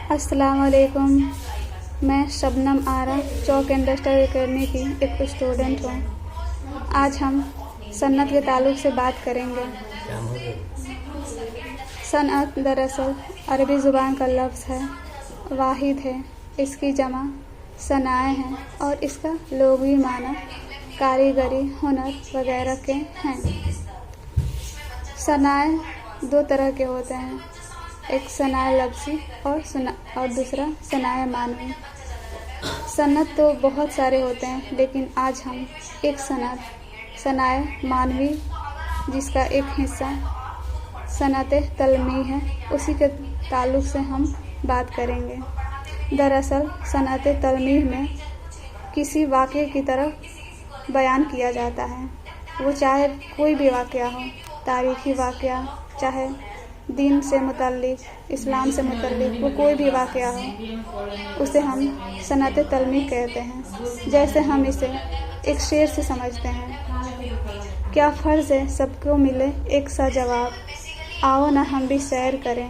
अस्सलाम वालेकुम। मैं शबनम आरा चौक इंडस्ट्रियल अकेडमी की एक स्टूडेंट हूँ। आज हम सन्नत के ताल्लुक़ से बात करेंगे। सन्नत दरअसल अरबी ज़ुबान का लफ्ज़ है, वाहिद है। इसकी जमा सनाए हैं और इसका लुग़वी माना कारीगरी, हुनर वगैरह के हैं। सनाए दो तरह के होते हैं, एक सनाए लफ्ज़ी और दूसरा सनाए मानवी। सन्नत तो बहुत सारे होते हैं, लेकिन आज हम एक सनाए मानवी जिसका एक हिस्सा सनअत तलमी है, उसी के ताल्लुक़ से हम बात करेंगे। दरअसल सनअत तलमी में किसी वाक़े की तरफ बयान किया जाता है, वो चाहे कोई भी वाक़या हो, तारीख़ी वाक़या, चाहे दीन से मुतल्लिक़, इस्लाम से मुतल्लिक़, वो कोई भी वाक़या हो, उसे हम सनअत तलमी कहते हैं। जैसे हम इसे एक शेर से समझते हैं, क्या फ़र्ज़ है सबको मिले एक सा जवाब, आओ ना हम भी सैर करें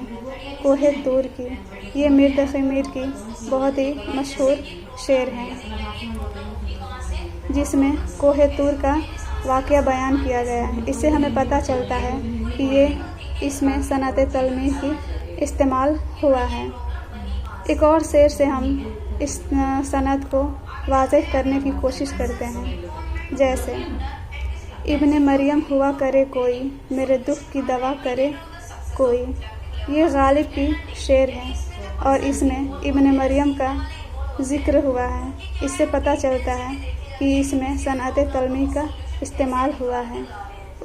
कोहे तूर की। ये मीर तक़ी की बहुत ही मशहूर शेर है, जिसमें कोहे तूर का वाक़या बयान किया गया है। इससे हमें पता चलता है कि इसमें सनअत तलमी की इस्तेमाल हुआ है। एक और शेर से हम इस सनअत को वाज़ेह करने की कोशिश करते हैं। जैसे इब्ने मरियम हुआ करे कोई, मेरे दुख की दवा करे कोई। ये गालिब की शेर है और इसमें इब्ने मरियम का ज़िक्र हुआ है। इससे पता चलता है कि इसमें सनअत तलमी का इस्तेमाल हुआ है।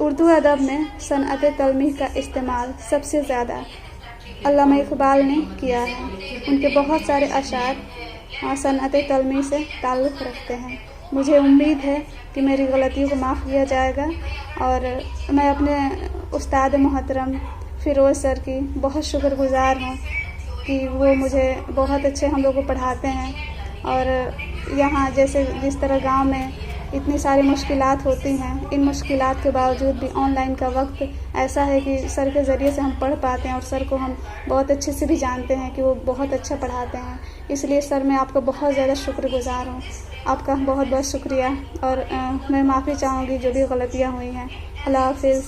उर्दू अदब में सनअत तलमी का इस्तेमाल सबसे ज़्यादा अल्लामा इक़बाल ने किया है। उनके बहुत सारे अशार सनअत तलमी से ताल्लुक़ रखते हैं। मुझे उम्मीद है कि मेरी गलतियों को माफ़ किया जाएगा और मैं अपने उस्ताद मोहतरम फ़िरोज़ सर की बहुत शुक्रगुज़ार हूँ कि वो मुझे बहुत अच्छे हम लोग को पढ़ाते हैं। और यहाँ जैसे जिस तरह गांव में इतनी सारी मुश्किलात होती हैं, इन मुश्किलात के बावजूद भी ऑनलाइन का वक्त ऐसा है कि सर के ज़रिए से हम पढ़ पाते हैं और सर को हम बहुत अच्छे से भी जानते हैं कि वो बहुत अच्छा पढ़ाते हैं। इसलिए सर मैं आपका बहुत ज़्यादा शुक्रगुज़ार हूँ। आपका बहुत बहुत शुक्रिया और मैं माफ़ी चाहूँगी जो भी गलतियाँ हुई हैं। अल्लाह हाफ़िज़।